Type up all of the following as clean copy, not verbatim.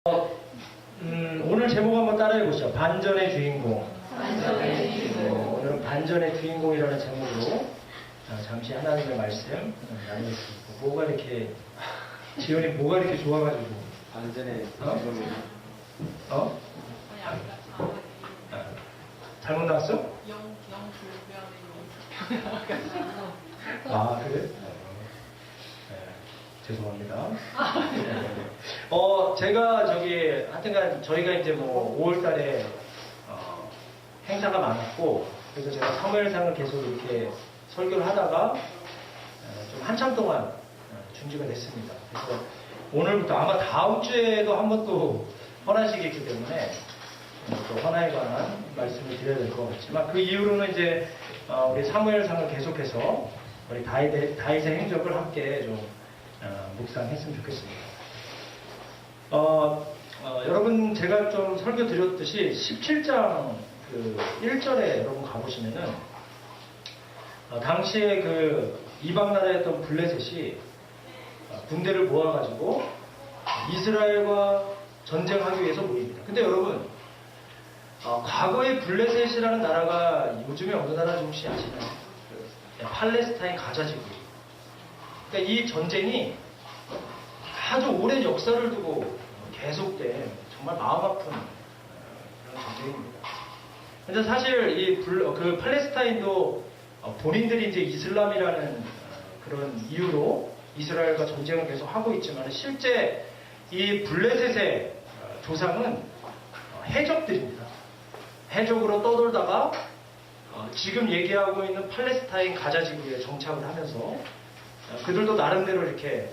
오늘 제목 한번 따라해 보시죠. 반전의 주인공. 반전의 주인공. 오늘은 반전의 주인공이라는 제목으로 잠시 하나님의 말씀 나누겠습니다. 뭐가 이렇게 지연이 뭐가 이렇게 좋아가지고 반전의 어? 주인공이 어? 잘못 나왔어? 아 그래? 죄송합니다. 제가 하여튼간 저희가 이제 뭐 5월달에 행사가 많았고, 그래서 제가 사무엘상을 계속 이렇게 설교를 하다가 좀 한참 동안 중지가 됐습니다. 그래서 오늘부터 아마 다음 주에도 한 번 또 헌화식이 있기 때문에 또 헌화에 관한 말씀을 드려야 될 것 같지만, 그 이후로는 이제 우리 사무엘상을 계속해서 우리 다윗의 행적을 함께 좀 묵상했으면 좋겠습니다. 여러분 제가 좀 설교 드렸듯이 17장 그 1절에 여러분 가보시면은 당시에 그 이방 나라였던 블레셋이 군대를 모아가지고 이스라엘과 전쟁하기 위해서 모입니다. 근데 여러분 과거에 블레셋이라는 나라가 요즘에 어느 나라인지 혹시 아시나요? 팔레스타인 가자지구. 그러니까 이 전쟁이 아주 오랜 역사를 두고 계속된 정말 마음 아픈 그런 전쟁입니다. 근데 사실 그 팔레스타인도 본인들이 이제 이슬람이라는 그런 이유로 이스라엘과 전쟁을 계속 하고 있지만, 실제 이 블레셋의 조상은 해적들입니다. 해적으로 떠돌다가 지금 얘기하고 있는 팔레스타인 가자지구에 정착을 하면서 그들도 나름대로 이렇게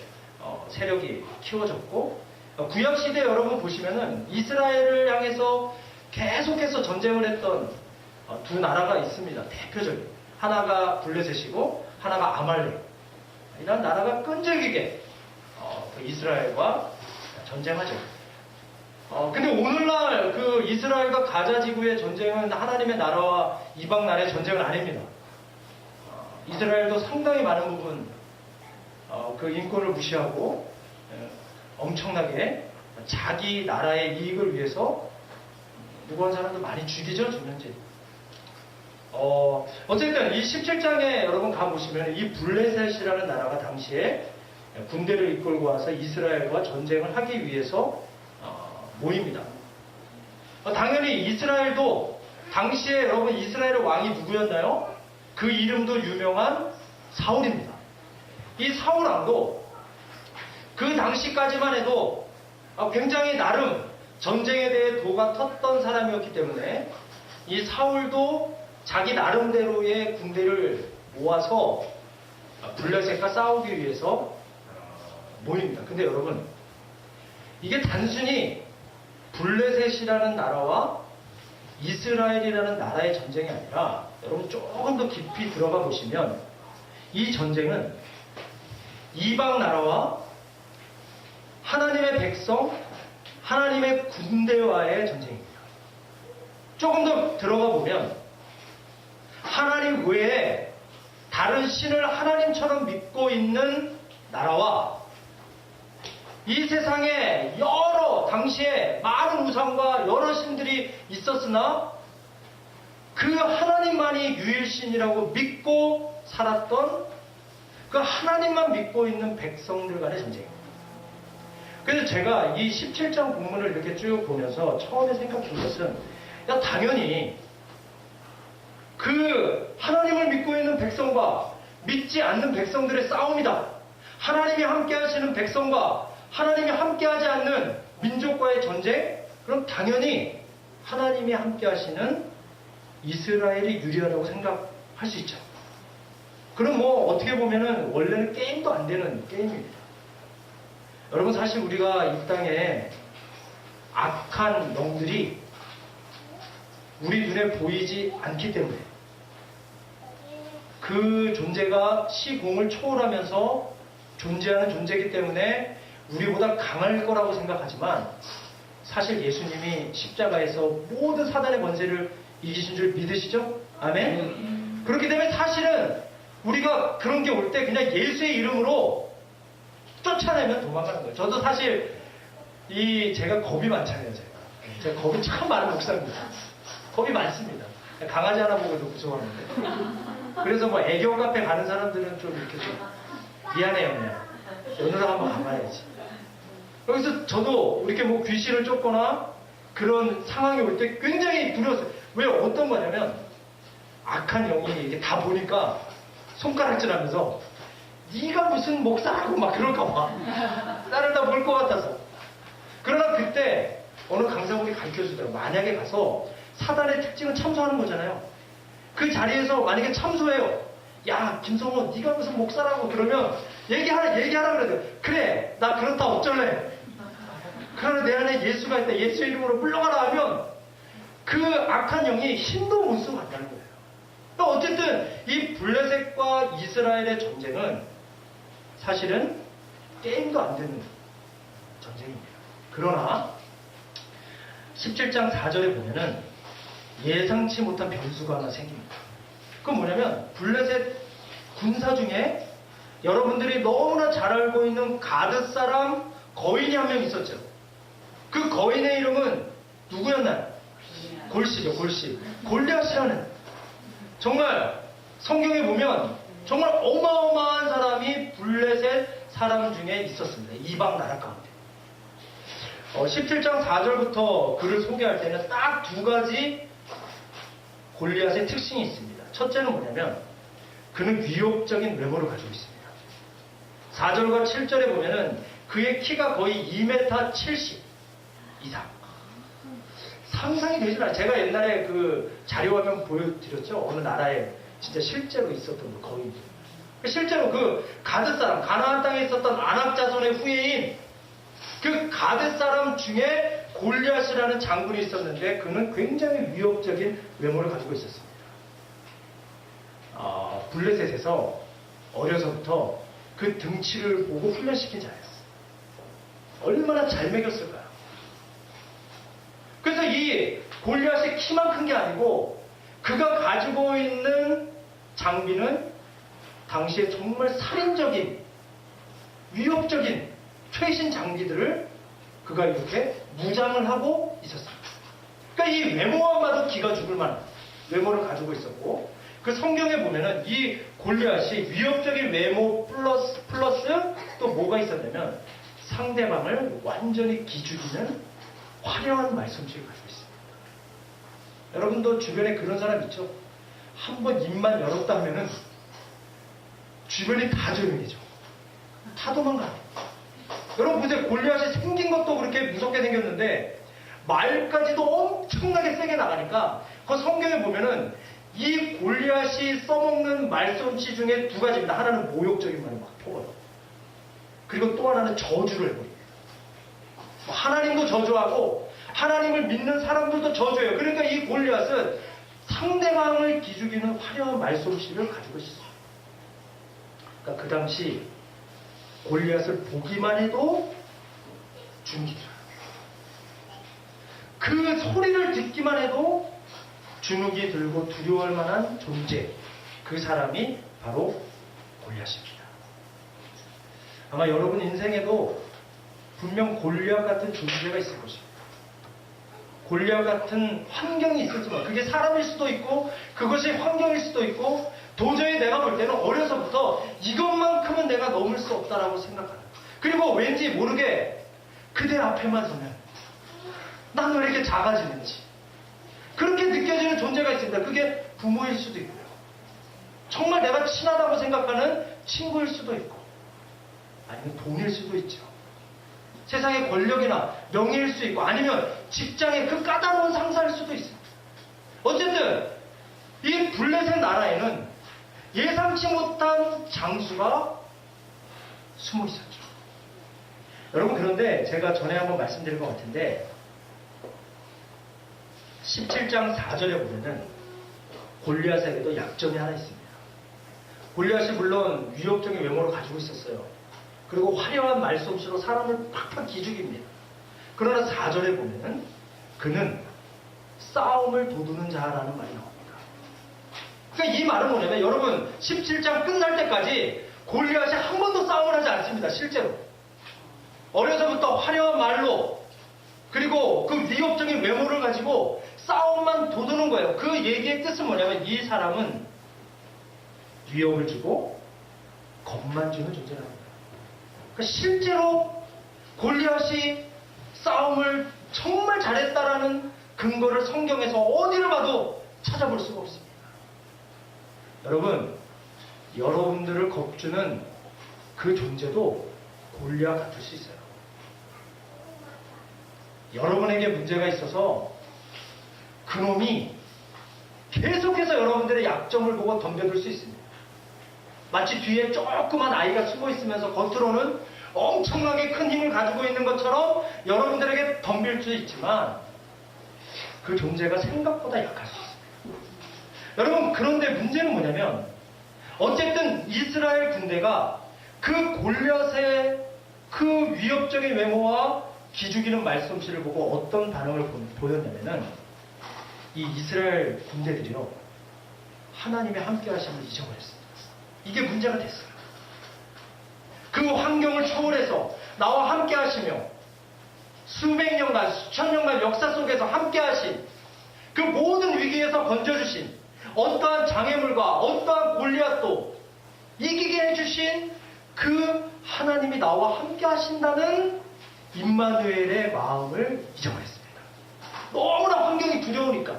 세력이 키워졌고, 구약시대 여러분 보시면은 이스라엘을 향해서 계속해서 전쟁을 했던 두 나라가 있습니다. 대표적인. 하나가 블레셋이고 하나가 아말렉. 이런 나라가 끈질기게 이스라엘과 전쟁하죠. 근데 오늘날 그 이스라엘과 가자지구의 전쟁은 하나님의 나라와 이방 나라의 전쟁은 아닙니다. 이스라엘도 상당히 많은 부분 그 인권을 무시하고 엄청나게 자기 나라의 이익을 위해서 무고한 사람도 많이 죽이죠, 지금까지. 어쨌든 이 17장에 여러분 가보시면 이 블레셋이라는 나라가 당시에 군대를 이끌고 와서 이스라엘과 전쟁을 하기 위해서 모입니다. 당연히 이스라엘도 당시에 여러분 이스라엘의 왕이 누구였나요? 그 이름도 유명한 사울입니다. 이 사울 왕도 그 당시까지만 해도 굉장히 나름 전쟁에 대해 도가 텄던 사람이었기 때문에 이 사울도 자기 나름대로의 군대를 모아서 블레셋과 싸우기 위해서 모입니다. 근데 여러분, 이게 단순히 블레셋이라는 나라와 이스라엘이라는 나라의 전쟁이 아니라, 여러분 조금 더 깊이 들어가 보시면 이 전쟁은 이방 나라와 하나님의 백성, 하나님의 군대와의 전쟁입니다. 조금 더 들어가 보면 하나님 외에 다른 신을 하나님처럼 믿고 있는 나라와 이 세상에 당시에 많은 우상과 여러 신들이 있었으나 그 하나님만이 유일신이라고 믿고 살았던 그 하나님만 믿고 있는 백성들 간의 전쟁입니다. 그래서 제가 이 17장 본문을 이렇게 쭉 보면서 처음에 생각한 것은, 당연히 그 하나님을 믿고 있는 백성과 믿지 않는 백성들의 싸움이다. 하나님이 함께 하시는 백성과 하나님이 함께 하지 않는 민족과의 전쟁? 그럼 당연히 하나님이 함께 하시는 이스라엘이 유리하다고 생각할 수 있죠. 그럼 뭐 어떻게 보면은 원래는 게임도 안 되는 게임입니다. 여러분, 사실 우리가 이 땅에 악한 영들이 우리 눈에 보이지 않기 때문에, 그 존재가 시공을 초월하면서 존재하는 존재이기 때문에 우리보다 강할 거라고 생각하지만, 사실 예수님이 십자가에서 모든 사단의 권세를 이기신 줄 믿으시죠? 아멘? 그렇기 때문에 사실은 우리가 그런 게 올 때 그냥 예수의 이름으로 쫓아내면 도망가는 거예요. 저도 사실 제가 겁이 많잖아요, 제가 겁이 참 많은 목사입니다. 겁이 많습니다. 강아지 하나 보고도 무서워하는데. 그래서 뭐 애교 카페 가는 사람들은 좀 이렇게 좀 미안해요, 그냥. 오늘 한번 가봐야지. 여기서 저도 이렇게 뭐 귀신을 쫓거나 그런 상황이 올 때 굉장히 두려웠어요. 왜 어떤 거냐면 악한 영이 이게 다 보니까 손가락질하면서 네가 무슨 목사라고 막 그럴까 봐 나를 다 볼 것 같아서. 그러나 그때 어느 강사분이 가르쳐주더라고요. 만약에 가서 사단의 특징은 참소하는 거잖아요. 그 자리에서 만약에 참소해요. 야 김성호 네가 무슨 목사라고 그러면 얘기하라 그래도 그래 나 그렇다 어쩔래. 그러나 내 안에 예수가 있다. 예수 이름으로 물러가라 하면 그 악한 영이 힘도 못 쓰고 간다는 거예요. 그러니까 어쨌든 이 블레셋과 이스라엘의 전쟁은 사실은 게임도 안 되는 전쟁입니다. 그러나 17장 4절에 보면은 예상치 못한 변수가 하나 생깁니다. 그건 뭐냐면 블레셋 군사 중에 여러분들이 너무나 잘 알고 있는 가드 사람 거인이 한 명 있었죠. 그 거인의 이름은 누구였나요? 골시죠, 골시. 골리앗이라는 정말 성경에 보면 정말 어마어마한 사람이 블레셋 사람 중에 있었습니다. 이방 나라 가운데. 17장 4절부터 그를 소개할 때는 딱 두 가지 골리앗의 특징이 있습니다. 첫째는 뭐냐면 그는 위협적인 외모를 가지고 있습니다. 4절과 7절에 보면은 그의 키가 거의 2m 70 이상. 상상이 되지 않아요. 제가 옛날에 그 자료화면 보여드렸죠. 어느 나라에 진짜 실제로 있었던 그 거인. 실제로 그 가드 사람, 가나안 땅에 있었던 아낙 자손의 후예인 그 가드 사람 중에 골리앗이라는 장군이 있었는데 그는 굉장히 위협적인 외모를 가지고 있었습니다. 블레셋에서 어려서부터 그 등치를 보고 훈련시킨 자였어요. 얼마나 잘 먹였을까요? 그래서 이 골리앗이 키만 큰 게 아니고 그가 가지고 있는 장비는 당시에 정말 살인적인 위협적인 최신 장비들을 그가 이렇게 무장을 하고 있었습니다. 그러니까 이 외모만 봐도 기가 죽을 만한 외모를 가지고 있었고 그 성경에 보면은 이 골리앗이 위협적인 외모 플러스 또 뭐가 있었냐면 상대방을 완전히 기죽이는 화려한 말솜씨를 가지고 있습니다. 여러분도 주변에 그런 사람 있죠? 한번 입만 열었다 하면은 주변이 다 조용해져. 다 도망가요. 여러분 보세요. 골리앗이 생긴 것도 그렇게 무섭게 생겼는데 말까지도 엄청나게 세게 나가니까 그 성경에 보면은 이 골리앗이 써먹는 말솜씨 중에 두 가지입니다. 하나는 모욕적인 말을 막 퍼버려. 그리고 또 하나는 저주를 해버려요. 하나님도 저주하고 하나님을 믿는 사람들도 저주해요. 그러니까 이 골리앗은 상대방을 기죽이는 화려한 말솜씨를 가지고 있어요. 그러니까 그 당시 골리앗을 보기만 해도 죽이더라고요. 그 소리를 듣기만 해도 주눅이 들고 두려워할 만한 존재, 그 사람이 바로 골리앗입니다. 아마 여러분 인생에도 분명 골리앗 같은 존재가 있을 것입니다. 골리앗 같은 환경이 있었지만 그게 사람일 수도 있고 그것이 환경일 수도 있고 도저히 내가 볼 때는 어려서부터 이것만큼은 내가 넘을 수 없다라고 생각하는. 그리고 왠지 모르게 그대 앞에만 서면 난 왜 이렇게 작아지는지 그렇게 느껴지는 존재가 있습니다. 그게 부모일 수도 있고요. 정말 내가 친하다고 생각하는 친구일 수도 있고 아니면 돈일 수도 있죠. 세상의 권력이나 명예일 수 있고 아니면 직장의 그 까다로운 상사일 수도 있습니다. 어쨌든 이 블레셋 나라에는 예상치 못한 장수가 숨어 있었죠. 여러분 그런데 제가 전에 한번 말씀드린 것 같은데 17장 4절에 보면은 골리앗에게도 약점이 하나 있습니다. 골리앗이 물론 위협적인 외모를 가지고 있었어요. 그리고 화려한 말솜씨로 사람을 팍팍 기죽입니다. 그러나 4절에 보면은 그는 싸움을 도두는 자라는 말이 나옵니다. 그러니까 이 말은 뭐냐면 여러분 17장 끝날 때까지 골리앗이 한 번도 싸움을 하지 않습니다. 실제로. 어려서부터 화려한 말로 그리고 그 위협적인 외모를 가지고 싸움만 돋우는 거예요. 그 얘기의 뜻은 뭐냐면 이 사람은 위협을 주고 겁만 주는 존재라는 거예요. 그러니까 실제로 골리앗이 싸움을 정말 잘했다라는 근거를 성경에서 어디를 봐도 찾아볼 수가 없습니다. 여러분, 여러분들을 겁주는 그 존재도 골리앗 같을 수 있어요. 여러분에게 문제가 있어서 그놈이 계속해서 여러분들의 약점을 보고 덤벼들 수 있습니다. 마치 뒤에 조그만 아이가 숨어 있으면서 겉으로는 엄청나게 큰 힘을 가지고 있는 것처럼 여러분들에게 덤빌 수 있지만 그 존재가 생각보다 약할 수 있습니다. 여러분, 그런데 문제는 뭐냐면 어쨌든 이스라엘 군대가 그 골리앗의 그 위협적인 외모와 기죽이는 말솜씨를 보고 어떤 반응을 보였냐면은 이 이스라엘 군대들이요, 하나님의 함께 하심을 잊어버렸습니다. 이게 문제가 됐어요. 그 환경을 초월해서 나와 함께 하시며 수백 년간, 수천 년간 역사 속에서 함께 하신 그 모든 위기에서 건져주신 어떠한 장애물과 어떠한 골리앗도 이기게 해주신 그 하나님이 나와 함께 하신다는 임마누엘의 마음을 잊어버렸습니다. 너무나 환경이 두려우니까,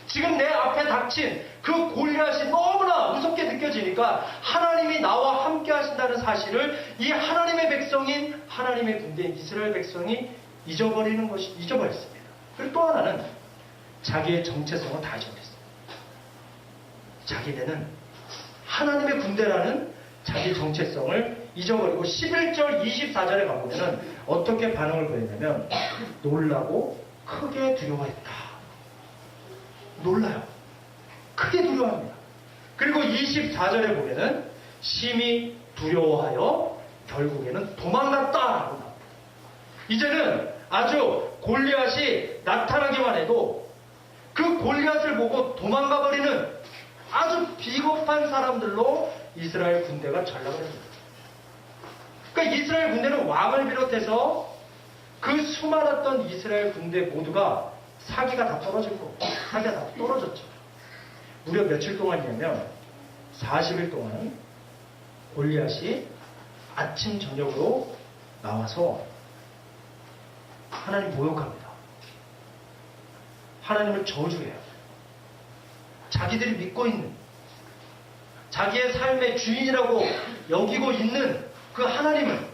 지금 내 앞에 닥친 그 골리앗이 너무나 무섭게 느껴지니까 하나님이 나와 함께 하신다는 사실을 이 하나님의 백성인 하나님의 군대인 이스라엘 백성이 잊어버렸습니다. 그리고 또 하나는 자기의 정체성을 다 잊어버렸습니다. 자기네는 하나님의 군대라는 자기 정체성을 잊어버리고 11절 24절에 가보면 어떻게 반응을 보였냐면 놀라고 크게 두려워했다. 놀라요. 크게 두려워합니다. 그리고 24절에 보면은 심히 두려워하여 결국에는 도망갔다라고 나옵니다. 이제는 아주 골리앗이 나타나기만 해도 그 골리앗을 보고 도망가버리는 아주 비겁한 사람들로 이스라엘 군대가 전락을 했습니다. 그러니까 이스라엘 군대는 왕을 비롯해서 그 수많았던 이스라엘 군대 모두가 사기가 다 떨어졌고, 사기가 다 떨어졌죠. 무려 며칠 동안이냐면 40일 동안 골리앗이 아침 저녁으로 나와서 하나님 모욕합니다. 하나님을 저주해요. 자기들이 믿고 있는, 자기의 삶의 주인이라고 여기고 있는 그 하나님을,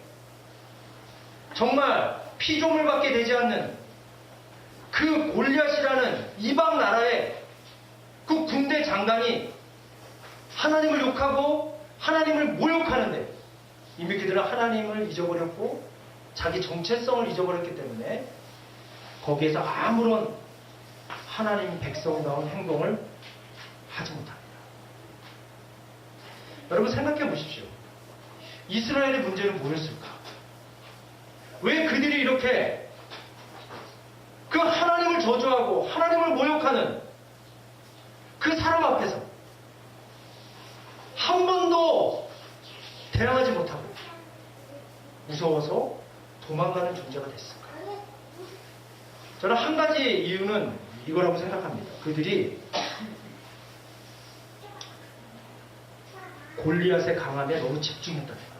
정말 피조물밖에 되지 않는 그 골리앗이라는 이방 나라의 그 군대 장관이 하나님을 욕하고 하나님을 모욕하는데, 이미 그들은 하나님을 잊어버렸고 자기 정체성을 잊어버렸기 때문에 거기에서 아무런 하나님 백성다운 행동을 하지 못합니다. 여러분, 생각해 보십시오. 이스라엘의 문제는 뭐였을까? 왜 그들이 이렇게 그 하나님을 저주하고 하나님을 모욕하는 그 사람 앞에서 한 번도 대항하지 못하고 무서워서 도망가는 존재가 됐을까? 저는 한 가지 이유는 이거라고 생각합니다. 그들이 골리앗의 강함에 너무 집중했다는 거예요.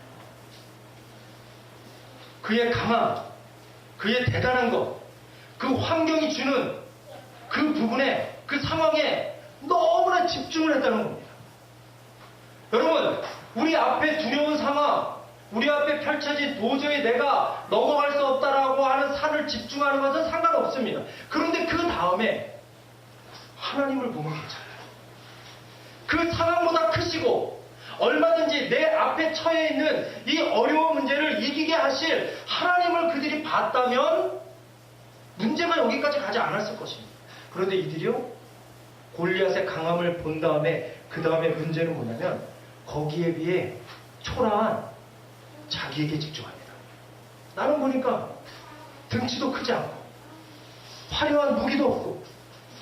그의 강함, 그의 대단한 것, 그 환경이 주는 그 부분에, 그 상황에 너무나 집중을 했다는 겁니다. 여러분, 우리 앞에 두려운 상황, 우리 앞에 펼쳐진 도저히 내가 넘어갈 수 없다라고 하는 산을 집중하는 것은 상관없습니다. 그런데 그 다음에 하나님을 보면 괜찮아요. 그 상황보다 크시고 얼마든지 내 앞에 처해 있는 이 어려운 문제를 이기게 하실 하나님을 그들이 봤다면 문제가 여기까지 가지 않았을 것입니다. 그런데 이들이요, 골리앗의 강함을 본 다음에 그 다음에 문제는 뭐냐면 거기에 비해 초라한 자기에게 집중합니다. 나는 보니까 등치도 크지 않고 화려한 무기도 없고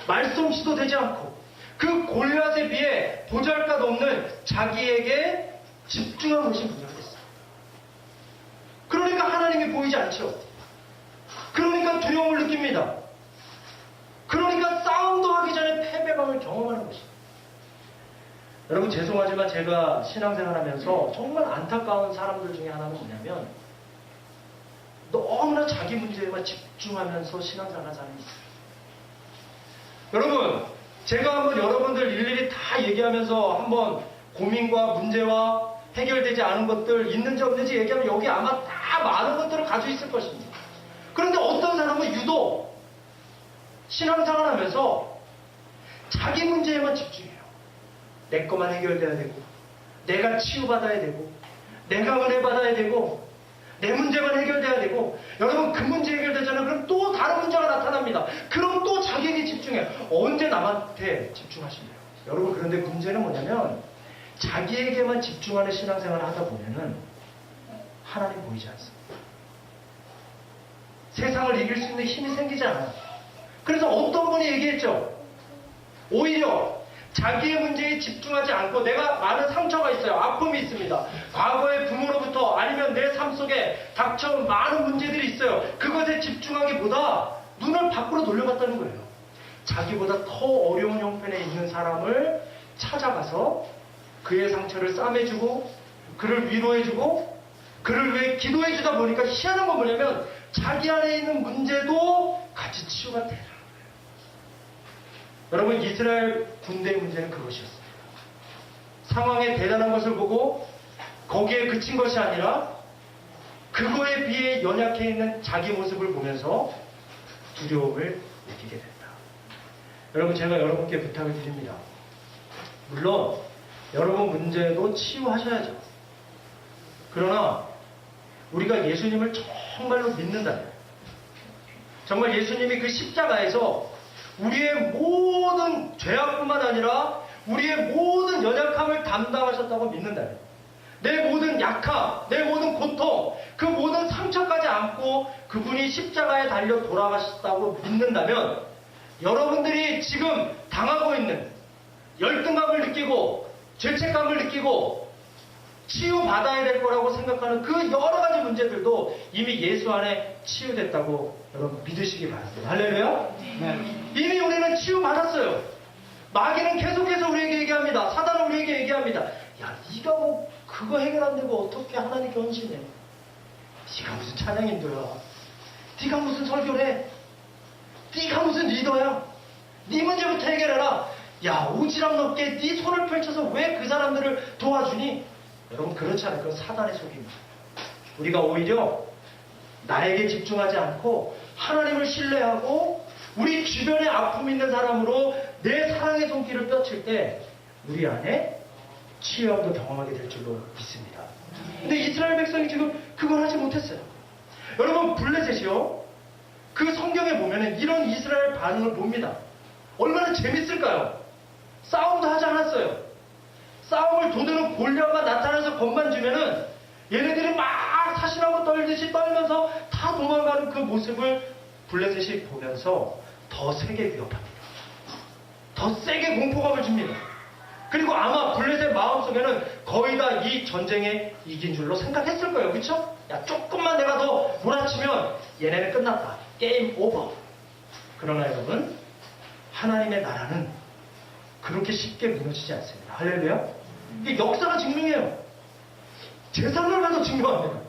말솜씨도 되지 않고 그 골리앗에 비해 보잘것없는 자기에게 집중한 것이 문제가 됐어요. 그러니까 하나님이 보이지 않죠. 그러니까 두려움을 느낍니다. 그러니까 싸움도 하기 전에 패배감을 경험하는 것입니다. 여러분 죄송하지만 제가 신앙생활하면서 정말 안타까운 사람들 중에 하나는 뭐냐면 너무나 자기 문제에만 집중하면서 신앙생활하는 사람이 있어요. 여러분 제가 한번 여러분들 일일이 다 얘기하면서 한번 고민과 문제와 해결되지 않은 것들 있는지 없는지 얘기하면 여기 아마 다 많은 것들을 가지고 있을 것입니다. 그런데 어떤 사람은 유독 신앙생활 하면서 자기 문제에만 집중해요. 내 것만 해결돼야 되고, 내가 치유받아야 되고, 내가 은혜 받아야 되고, 내 문제만 해결돼야 되고, 여러분 그 문제 해결되잖아요. 그럼 또 다른 문제가 나타납니다. 그럼 또 자기에게 집중해요. 언제 남한테 집중하시나요? 여러분 그런데 문제는 뭐냐면 자기에게만 집중하는 신앙생활을 하다 보면은 하나님 보이지 않습니다. 세상을 이길 수 있는 힘이 생기지 않아요. 그래서 어떤 분이 얘기했죠. 오히려 자기의 문제에 집중하지 않고 내가 많은 상처가 있어요. 아픔이 있습니다. 과거의 부모로부터 아니면 내 삶 속에 닥쳐온 많은 문제들이 있어요. 그것에 집중하기보다 눈을 밖으로 돌려봤다는 거예요. 자기보다 더 어려운 형편에 있는 사람을 찾아가서 그의 상처를 싸매주고 그를 위로해주고 그를 위해 기도해주다 보니까 희한한 건 뭐냐면 자기 안에 있는 문제도 같이 치유가 되더라고요. 여러분 이스라엘 군대의 문제는 그것이었습니다. 상황에 대단한 것을 보고 거기에 그친 것이 아니라 그거에 비해 연약해 있는 자기 모습을 보면서 두려움을 느끼게 된다. 여러분 제가 여러분께 부탁을 드립니다. 물론 여러분 문제도 치유하셔야죠. 그러나 우리가 예수님을 정말로 믿는다면 정말 예수님이 그 십자가에서 우리의 모든 죄악뿐만 아니라 우리의 모든 연약함을 담당하셨다고 믿는다면 내 모든 약함, 내 모든 고통, 그 모든 상처까지 안고 그분이 십자가에 달려 돌아가셨다고 믿는다면 여러분들이 지금 당하고 있는 열등감을 느끼고 죄책감을 느끼고 치유받아야 될 거라고 생각하는 그 여러 가지 문제들도 이미 예수 안에 치유됐다고 여러분 믿으시기 바랍니다. 할렐루야? 네. 이미 우리는 치유받았어요. 마귀는 계속해서 우리에게 얘기합니다. 사단은 우리에게 얘기합니다. 야, 네가 뭐 그거 해결 안 되고 어떻게 하나님께 헌신해? 네가 무슨 찬양인도야? 네가 무슨 설교래? 네가 무슨 리더야? 네 문제부터 해결해라. 야, 오지랖 넓게 네 손을 펼쳐서 왜 그 사람들을 도와주니? 여러분 그렇지 않아요. 그건 사단의 속입니다. 우리가 오히려 나에게 집중하지 않고 하나님을 신뢰하고 우리 주변에 아픔 있는 사람으로 내 사랑의 손길을 뻗칠 때 우리 안에 치유함도 경험하게 될 줄로 믿습니다. 근데 이스라엘 백성이 지금 그걸 하지 못했어요. 여러분 블레셋이요. 그 성경에 보면은 이런 이스라엘 반응을 봅니다. 얼마나 재밌을까요? 싸움도 하지 않았어요. 싸움을 도두는 골리앗만 나타나서 겁만 주면은 얘네들이 막 사신하고 떨듯이 떨면서 다 도망가는 그 모습을 블레셋이 보면서 더 세게 위협합니다. 더 세게 공포감을 줍니다. 그리고 아마 블레셋 마음속에는 거의 다 이 전쟁에 이긴 줄로 생각했을 거예요. 그렇죠? 야, 조금만 내가 더 몰아치면 얘네는 끝났다. 게임 오버. 그러나 여러분 하나님의 나라는 그렇게 쉽게 무너지지 않습니다. 할렐루야? 이게 역사가 증명해요. 재산을 가서 증명합니다.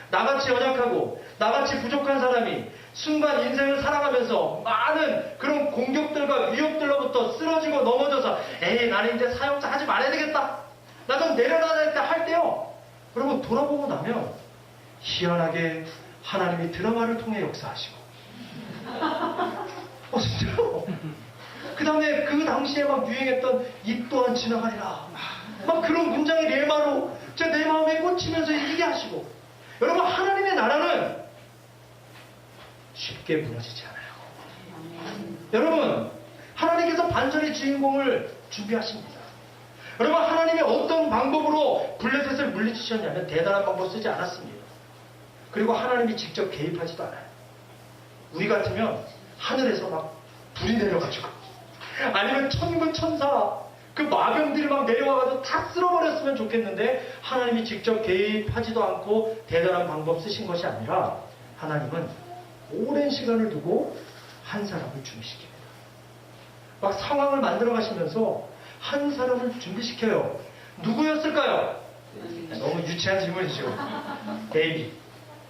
나같이 연약하고 나같이 부족한 사람이 순간 인생을 살아가면서 많은 그런 공격들과 위협들로부터 쓰러지고 넘어져서 에이 나는 이제 사역자 하지 말아야 되겠다. 나 좀 내려놔야 겠다 할 때요. 여러분 돌아보고 나면 희한하게 하나님이 드라마를 통해 역사하시고 진짜요? 그 다음에 그 당시에 막 유행했던 입 또한 지나가리라 막 그런 문장이 레마로 내 마음에 꽂히면서 이게 하시고 여러분 하나님의 나라는 쉽게 무너지지 않아요. 여러분 하나님께서 반전의 주인공을 준비하십니다. 여러분 하나님이 어떤 방법으로 블레셋을 물리치셨냐면 대단한 방법 쓰지 않았습니다. 그리고 하나님이 직접 개입하지도 않아요. 우리 같으면 하늘에서 막 불이 내려가지고 아니면 천군 천사 그 마병들이 막 내려와가지고 다 쓸어버렸으면 좋겠는데 하나님이 직접 개입하지도 않고 대단한 방법 쓰신 것이 아니라 하나님은 오랜 시간을 두고 한 사람을 준비시킵니다. 막 상황을 만들어 가시면서 한 사람을 준비시켜요. 누구였을까요? 너무 유치한 질문이죠.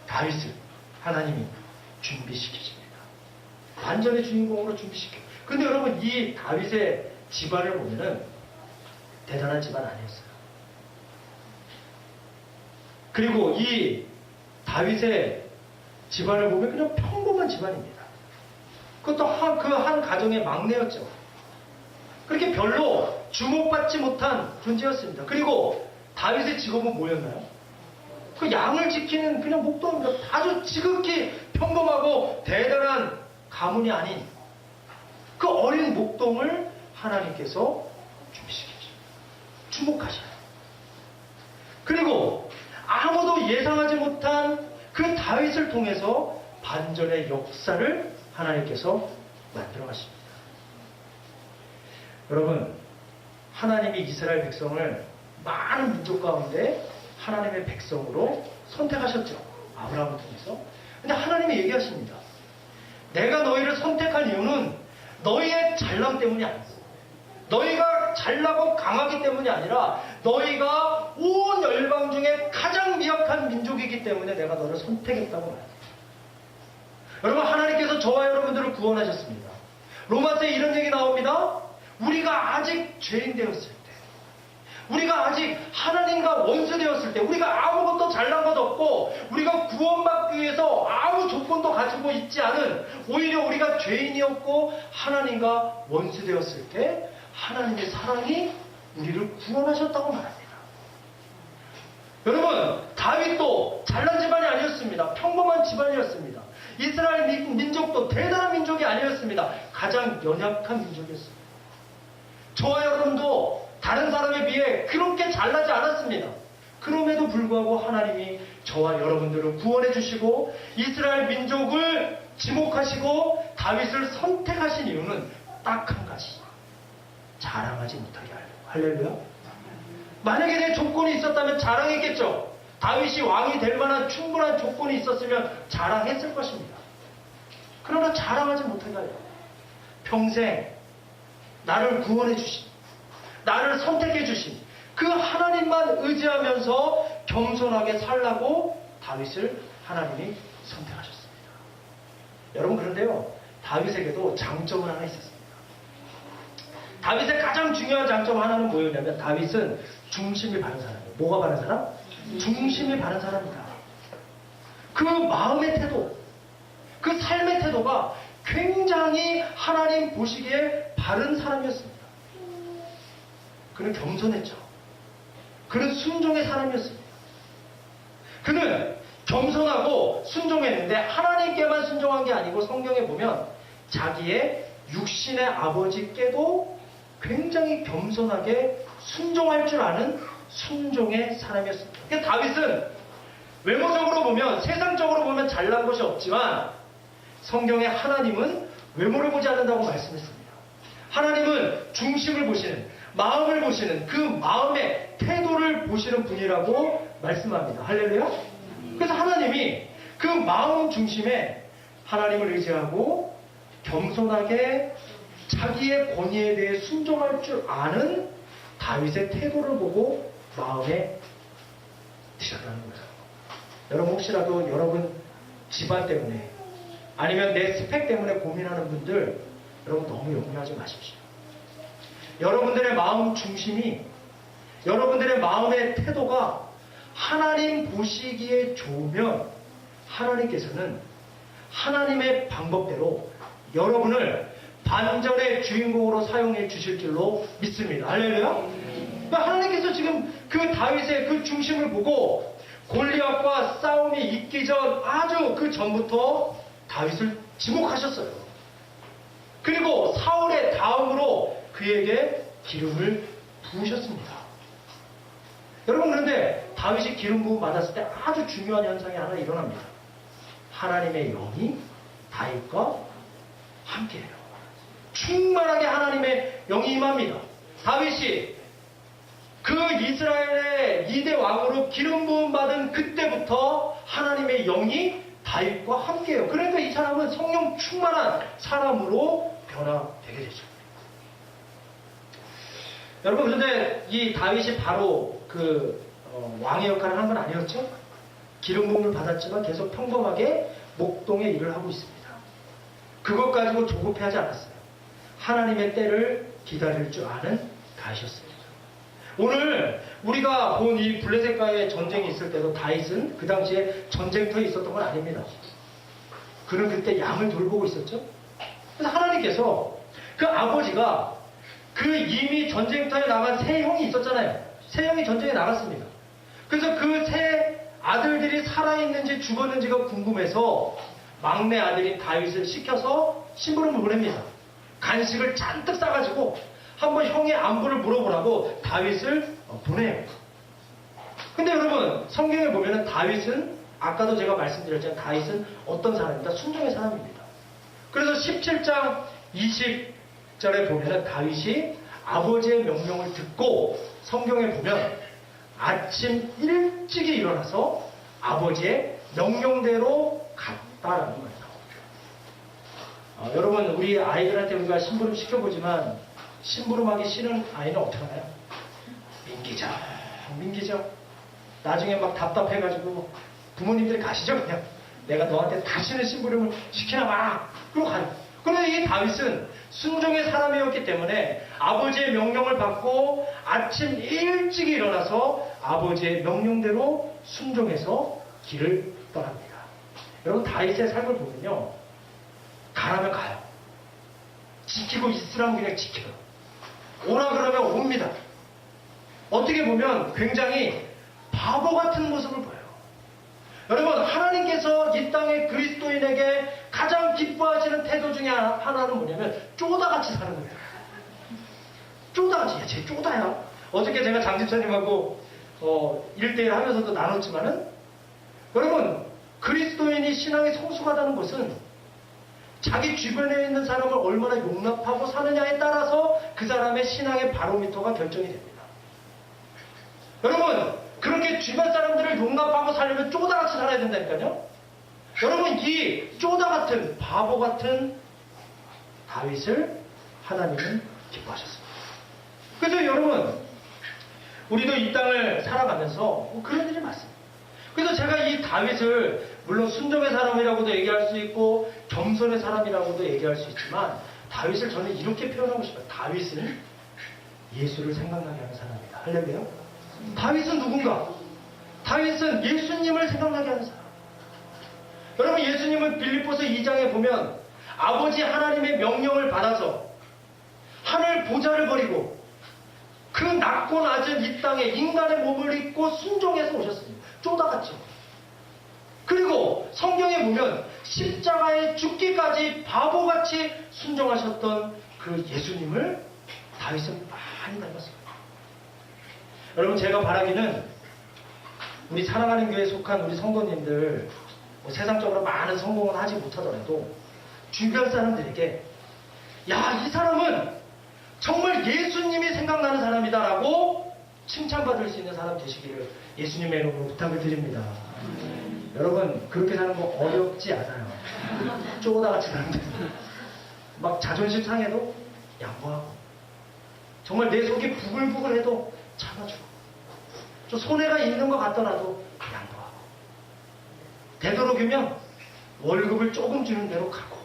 다윗을 하나님이 준비시키십니다. 반전의 주인공으로 준비시켜요. 근데 여러분, 이 다윗의 집안을 보면은 대단한 집안 아니었어요. 그리고 이 다윗의 집안을 보면 그냥 평범한 집안입니다. 그것도 그 한 가정의 막내였죠. 그렇게 별로 주목받지 못한 존재였습니다. 그리고 다윗의 직업은 뭐였나요? 그 양을 지키는 그냥 목동입니다. 아주 지극히 평범하고 대단한 가문이 아닌 그 어린 목동을 하나님께서 준비시키죠. 주목하셔요. 그리고 아무도 예상하지 못한 그 다윗을 통해서 반전의 역사를 하나님께서 만들어 가십니다. 여러분, 하나님이 이스라엘 백성을 많은 민족 가운데 하나님의 백성으로 선택하셨죠. 아브라함을 통해서. 근데 하나님이 얘기하십니다. 내가 너희를 선택한 이유는 너희의 잘남 때문이 아니고, 너희가 잘나고 강하기 때문이 아니라 너희가 온 열방 중에 가장 미약한 민족이기 때문에 내가 너를 선택했다고 말합니다. 여러분, 하나님께서 저와 여러분들을 구원하셨습니다. 로마서에 이런 얘기 나옵니다. 우리가 아직 죄인 되었을 때, 우리가 아직 하나님과 원수 되었을 때, 우리가 아무것도 잘난 것 없고 우리가 구원받기 위해서 아무 조건도 가지고 있지 않은, 오히려 우리가 죄인이었고 하나님과 원수 되었을 때 하나님의 사랑이 우리를 구원하셨다고 말합니다. 여러분, 다윗도 잘난 집안이 아니었습니다. 평범한 집안이었습니다. 이스라엘 민족도 대단한 민족이 아니었습니다. 가장 연약한 민족이었습니다. 저와 여러분도 다른 사람에 비해 그렇게 잘나지 않았습니다. 그럼에도 불구하고 하나님이 저와 여러분들을 구원해 주시고 이스라엘 민족을 지목하시고 다윗을 선택하신 이유는 딱 한 가지. 자랑하지 못하게 하려고. 할렐루야. 만약에 내 조건이 있었다면 자랑했겠죠. 다윗이 왕이 될 만한 충분한 조건이 있었으면 자랑했을 것입니다. 그러나 자랑하지 못하게 하려고. 평생 나를 구원해 주신, 나를 선택해 주신 그 하나님만 의지하면서 겸손하게 살라고 다윗을 하나님이 선택하셨습니다. 여러분, 그런데요, 다윗에게도 장점은 하나 있었습니다. 다윗의 가장 중요한 장점 하나는 뭐였냐면, 다윗은 중심이 바른 사람이에요. 뭐가 바른 사람? 중심이 바른 사람이다. 그 마음의 태도, 그 삶의 태도가 굉장히 하나님 보시기에 바른 사람이었습니다. 그는 겸손했죠. 그는 순종의 사람이었습니다. 그는 겸손하고 순종했는데 하나님께만 순종한 게 아니고 성경에 보면 자기의 육신의 아버지께도 굉장히 겸손하게 순종할 줄 아는 순종의 사람이었습니다. 그러니까 다윗은 외모적으로 보면, 세상적으로 보면 잘난 것이 없지만 성경에 하나님은 외모를 보지 않는다고 말씀했습니다. 하나님은 중심을 보시는, 마음을 보시는, 그 마음의 태도를 보시는 분이라고 말씀합니다. 할렐루야? 그래서 하나님이 그 마음 중심에 하나님을 의지하고 겸손하게 자기의 권위에 대해 순종할 줄 아는 다윗의 태도를 보고 마음에 드셨다는 거예요. 여러분, 혹시라도 여러분 집안 때문에 아니면 내 스펙 때문에 고민하는 분들, 여러분 너무 염려하지 마십시오. 여러분들의 마음 중심이, 여러분들의 마음의 태도가 하나님 보시기에 좋으면 하나님께서는 하나님의 방법대로 여러분을 반전의 주인공으로 사용해 주실 줄로 믿습니다. 할렐루야? 그러니까 하나님께서 지금 그 다윗의 그 중심을 보고 골리앗과 싸움이 있기 전, 아주 그 전부터 다윗을 지목하셨어요. 그리고 사울의 다음으로 그에게 기름을 부으셨습니다. 여러분, 그런데 다윗이 기름 부음 받았을 때 아주 중요한 현상이 하나 일어납니다. 하나님의 영이 다윗과 함께해요. 충만하게 하나님의 영이 임합니다. 다윗이 그 이스라엘의 2대 왕으로 기름 부음 받은 그때부터 하나님의 영이 다윗과 함께해요. 그러니까 이 사람은 성령 충만한 사람으로 변화되게 되죠. 여러분, 그런데 이 다윗이 바로 왕의 역할을 한 건 아니었죠? 기름 부음을 받았지만 계속 평범하게 목동의 일을 하고 있습니다. 그것 가지고 조급해하지 않았어요. 하나님의 때를 기다릴 줄 아는 다윗이었습니다. 오늘 우리가 본 이 블레셋과의 전쟁이 있을 때도 다윗은 그 당시에 전쟁터에 있었던 건 아닙니다. 그는 그때 양을 돌보고 있었죠. 그래서 하나님께서 그 아버지가 그 이미 전쟁터에 나간 세 형이 있었잖아요. 세 형이 전쟁에 나갔습니다. 그래서 그 세 아들들이 살아있는지 죽었는지가 궁금해서 막내 아들인 다윗을 시켜서 심부름을 보냅니다. 간식을 잔뜩 싸가지고 한번 형의 안부를 물어보라고 다윗을 보내요. 근데 여러분, 성경에 보면은 다윗은, 아까도 제가 말씀드렸지만 다윗은 어떤 사람입니다? 순종의 사람입니다. 그래서 17장 20절에 보면은 다윗이 아버지의 명령을 듣고 성경에 보면 아침 일찍이 일어나서 아버지의 명령대로 갔다라는 말이 나옵니다. 여러분, 우리 아이들한테 우리가 심부름 시켜보지만 심부름하기 싫은 아이는 어떻게 하나요? 민기죠. 나중에 막 답답해가지고 부모님들이 가시죠. 그냥 내가 너한테 다시는 심부름을 시키나 마. 그러고 가요. 그런데 이 다윗은 순종의 사람이었기 때문에 아버지의 명령을 받고 아침 일찍 일어나서 아버지의 명령대로 순종해서 길을 떠납니다. 여러분, 다윗의 삶을 보면요, 가라면 가요. 지키고 있으라면 그냥 지켜요. 오라 그러면 옵니다. 어떻게 보면 굉장히 바보 같은 모습을 보여요. 여러분, 하나님께서 이 땅의 그리스도인에게 가장 기뻐하시는 태도 중에 하나는 뭐냐면 쪼다같이 사는 거예요. 쪼다같이. 야, 쟤 쪼다야. 어저께 제가 장집사님하고 1대1 하면서도 나눴지만은, 여러분, 그리스도인이 신앙의 성숙하다는 것은 자기 주변에 있는 사람을 얼마나 용납하고 사느냐에 따라서 그 사람의 신앙의 바로미터가 결정이 됩니다. 여러분, 그렇게 주변 사람들을 용납하고 살려면 쪼다같이 살아야 된다니까요. 여러분, 이 쪼다같은 바보 같은 다윗을 하나님은 기뻐하셨습니다. 그래서 여러분, 우리도 이 땅을 살아가면서 그런 일이 많습니다. 그래서 제가 이 다윗을 물론 순종의 사람이라고도 얘기할 수 있고 겸손의 사람이라고도 얘기할 수 있지만, 다윗을 저는 이렇게 표현하고 싶어요. 다윗은 예수를 생각나게 하는 사람이다. 할렐루야. 다윗은 누군가? 다윗은 예수님을 생각나게 하는 사람. 여러분, 예수님은 빌립보서 2장에 보면 아버지 하나님의 명령을 받아서 하늘 보좌를 버리고 그 낮고 낮은 이 땅에 인간의 몸을 입고 순종해서 오셨습니다. 쪼다같죠. 그리고 성경에 보면 십자가에 죽기까지 바보같이 순종하셨던 그 예수님을 다윗은 많이 닮았습니다. 여러분, 제가 바라기는 우리 사랑하는 교회에 속한 우리 성도님들, 세상적으로 많은 성공은 하지 못하더라도 주변 사람들에게, 야, 이 사람은 정말 예수님이 생각나는 사람이다라고 칭찬받을 수 있는 사람 되시기를 예수님의 이름으로 부탁을 드립니다. 여러분, 그렇게 사는 거 어렵지 않아요. 쪼다같이 사는데 막 자존심 상해도 양보하고, 정말 내 속이 부글부글해도 참아주고, 좀 손해가 있는 것 같더라도 양보하고, 되도록이면 월급을 조금 주는 대로 가고.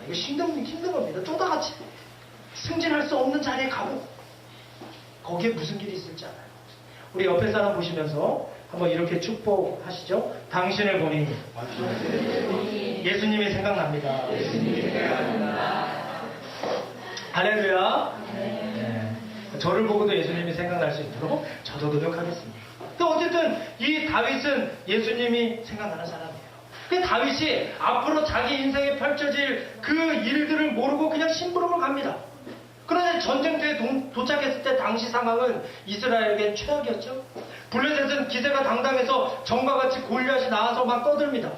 이거 힘든 겁니다. 쪼다같이 승진할 수 없는 자리에 가고, 거기에 무슨 길이 있을지 알아요. 우리 옆에 사람 보시면서 한번 이렇게 축복하시죠. 당신을 보니 예수님이 생각납니다. 할렐루야. 네. 저를 보고도 예수님이 생각날 수 있도록 저도 노력하겠습니다. 또 어쨌든 이 다윗은 예수님이 생각나는 사람이에요. 그 다윗이 앞으로 자기 인생에 펼쳐질 그 일들을 모르고 그냥 심부름을 갑니다. 그런데 전쟁터에 도착했을 때 당시 상황은 이스라엘에게 최악이었죠. 블레셋은 기세가 당당해서 정과 같이 골리앗이 나와서 막 떠듭니다.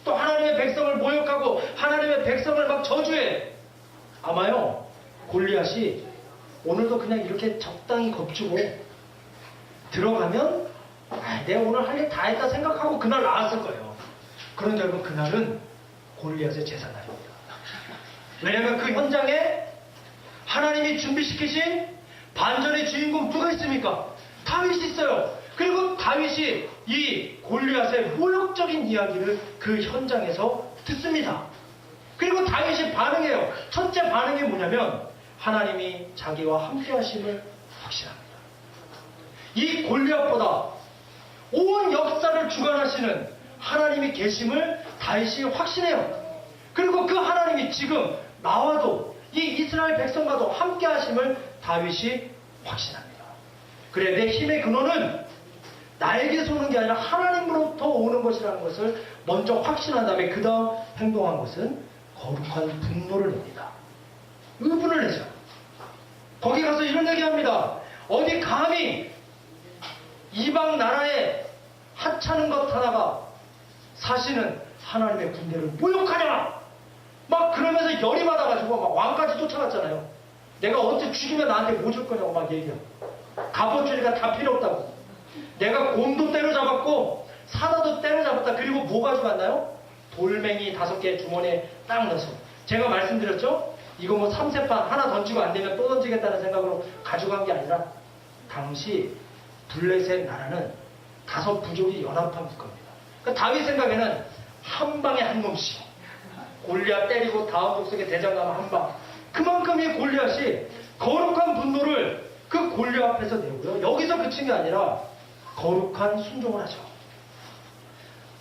또 하나님의 백성을 모욕하고 하나님의 백성을 막 저주해. 아마요, 골리앗이 오늘도 그냥 이렇게 적당히 겁주고 들어가면 내가 오늘 할 일 다 했다 생각하고 그날 나왔을 거예요. 그런데 여러분, 그날은 골리앗의 제사날입니다. 왜냐하면 그 현장에 하나님이 준비시키신 반전의 주인공 누가 있습니까? 다윗이 있어요. 그리고 다윗이 이 골리앗의 모욕적인 이야기를 그 현장에서 듣습니다. 그리고 다윗이 반응해요. 첫째 반응이 뭐냐면 하나님이 자기와 함께 하심을 확신합니다. 이 골리앗보다 온 역사를 주관하시는 하나님이 계심을 다윗이 확신해요. 그리고 그 하나님이 지금 나와도 이 이스라엘 백성과도 함께 하심을 다윗이 확신합니다. 그래, 내 힘의 근원은 나에게서 오는 게 아니라 하나님으로부터 오는 것이라는 것을 먼저 확신한 다음에 그 다음 행동한 것은 거룩한 분노를 냅니다. 의분을 내죠. 거기 가서 이런 얘기합니다. 어디 감히 이방 나라에 하찮은 것 하나가 사시는 하나님의 군대를 모욕하냐! 막 그러면서 열이 받아가지고 막 왕까지 쫓아갔잖아요. 내가 어떻게 죽이면 나한테 뭐 줄 거냐고 막 얘기하고. 갑옷줄이가 다 필요 없다고. 내가 곰도 때려잡았고 사자도 때려잡았다. 그리고 뭐 가져갔나요? 돌멩이 5개 주머니에 딱 넣어서. 제가 말씀드렸죠? 이거 뭐 3세판 하나 던지고 안 되면 또 던지겠다는 생각으로 가져간 게 아니라 당시 블레셋 나라는 5 부족이 연합한 국가입니다. 그러니까 다윗 생각에는 한 방에 한 놈씩 골리앗 때리고 다음 족속에 대장 가면 한 방. 그만큼 이 골리앗이 거룩한 분노를 그 골리앗 앞에서 내고요. 여기서 그친 게 아니라 거룩한 순종을 하죠.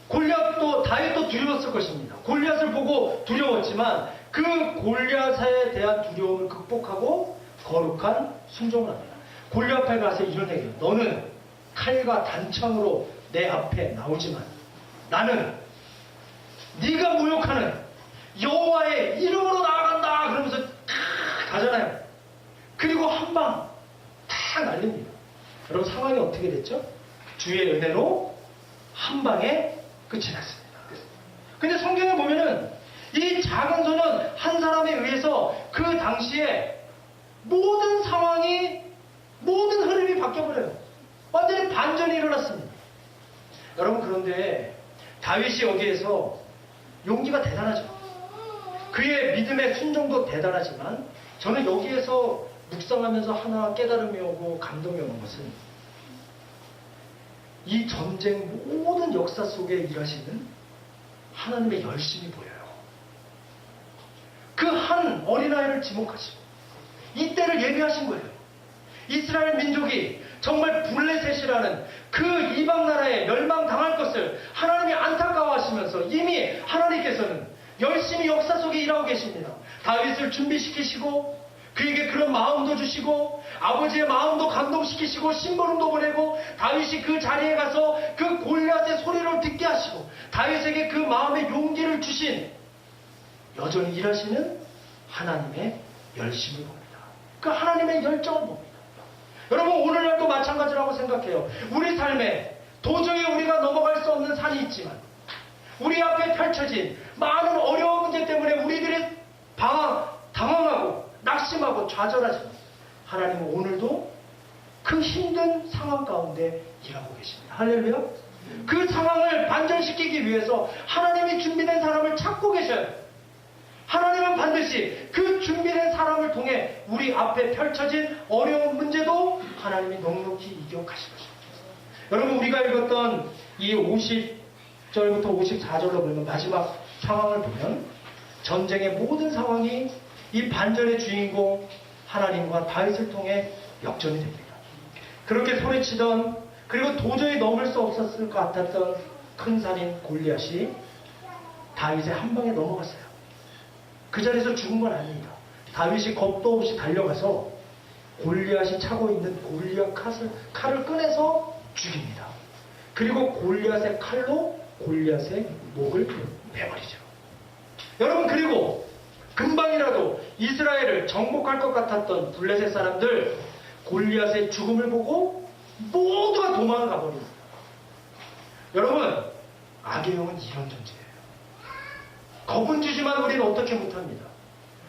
골리앗도 다윗도 두려웠을 것입니다. 골리앗을 보고 두려웠지만 그 골리앗에 대한 두려움을 극복하고 거룩한 순종을 합니다. 골리앗 앞에 가서 이런 얘기해요. 너는 칼과 단창으로 내 앞에 나오지만 나는 네가 모욕하는 여호와의 이름으로 나아간다 그러면서 가잖아요. 그리고 한 방 탁 날립니다. 여러분, 상황이 어떻게 됐죠? 주의 은혜로 한 방에 끝이 났습니다. 근데 성경에 보면은 이 작은 소년 한 사람에 의해서 그 당시에 모든 상황이, 모든 흐름이 바뀌어버려요. 완전히 반전이 일어났습니다. 여러분, 그런데 다윗이 여기에서 용기가 대단하죠. 그의 믿음의 순종도 대단하지만 저는 여기에서 묵상하면서 하나 깨달음이 오고 감동이 오는 것은 이 전쟁 모든 역사 속에 일하시는 하나님의 열심이 보여요. 그 한 어린아이를 지목하시고 이때를 예비하신 거예요. 이스라엘 민족이 정말 블레셋이라는 그 이방 나라에 멸망당할 것을 하나님이 안타까워하시면서 이미 하나님께서는 열심히 역사 속에 일하고 계십니다. 다윗을 준비시키시고 그에게 그런 마음도 주시고 아버지의 마음도 감동시키시고 심부름도 보내고 다윗이 그 자리에 가서 그 골리앗의 소리를 듣게 하시고 다윗에게 그 마음의 용기를 주신 여전히 일하시는 하나님의 열심을 봅니다. 그 하나님의 열정을 봅니다. 여러분, 오늘날도 마찬가지라고 생각해요. 우리 삶에 도저히 우리가 넘어갈 수 없는 산이 있지만 우리 앞에 펼쳐진 많은 어려운 문제 때문에 우리들이 당황하고 낙심하고 좌절하지만 하나님은 오늘도 그 힘든 상황 가운데 일하고 계십니다. 할렐루야. 그 상황을 반전시키기 위해서 하나님이 준비된 사람을 찾고 계셔요. 하나님은 반드시 그 준비된 사람을 통해 우리 앞에 펼쳐진 어려운 문제도 하나님이 넉넉히 이겨가실 것입니다. 여러분, 우리가 읽었던 이 50절부터 54절로 보면 마지막 상황을 보면 전쟁의 모든 상황이 이 반전의 주인공 하나님과 다윗을 통해 역전이 됩니다. 그렇게 소리치던, 그리고 도저히 넘을 수 없었을 것 같았던 큰 산인 골리앗이 다윗의 한 방에 넘어갔어요. 그 자리에서 죽은 건 아닙니다. 다윗이 겁도 없이 달려가서 골리앗이 차고 있는 골리앗 칼을 꺼내서 죽입니다. 그리고 골리앗의 칼로 골리앗의 목을 베버리죠. 여러분, 그리고 금방이라도 이스라엘을 정복할 것 같았던 블레셋 사람들 골리앗의 죽음을 보고 모두가 도망을 가버립니다. 여러분, 악의 영은 이런 존재예요. 겁은 주지만 우리는 어떻게 못합니다.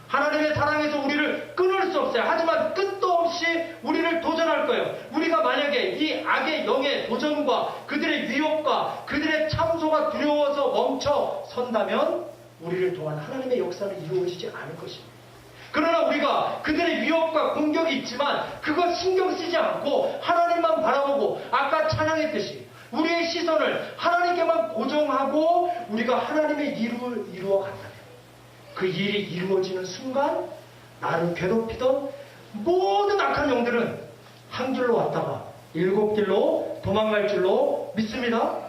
하나님의 사랑에서 우리를 끊을 수 없어요. 하지만 끝도 끊임없이 우리를 도전할 거예요. 우리가 만약에 이 악의 영의 도전과 그들의 위협과 그들의 참소가 두려워서 멈춰 선다면 우리를 통한 하나님의 역사는 이루어지지 않을 것입니다. 그러나 우리가 그들의 위협과 공격이 있지만 그거 신경 쓰지 않고 하나님만 바라보고 아까 찬양했듯이 우리의 시선을 하나님께만 고정하고 우리가 하나님의 일을 이루어 간다면 그 일이 이루어지는 순간 나를 괴롭히던 모든 악한 영들은 한 길로 왔다가 7길로 도망갈 줄로 믿습니다.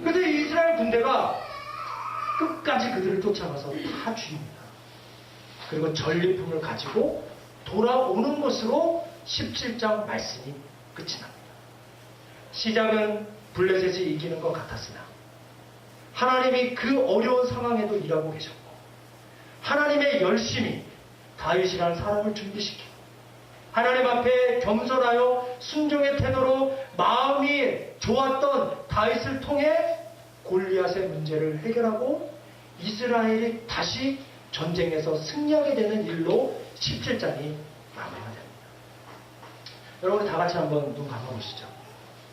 그래서 이스라엘 군대가 끝까지 그들을 쫓아가서 다 죽입니다. 그리고 전리품을 가지고 돌아오는 것으로 17장 말씀이 끝이 납니다. 시작은 블레셋이 이기는 것 같았으나 하나님이 그 어려운 상황에도 일하고 계셨고 하나님의 열심히 다윗이라는 사람을 준비시키고 하나님 앞에 겸손하여 순종의 태도로 마음이 좋았던 다윗을 통해 골리앗의 문제를 해결하고 이스라엘이 다시 전쟁에서 승리하게 되는 일로 17장이 마무리가 됩니다. 여러분 다 같이 한번 눈 감아보시죠.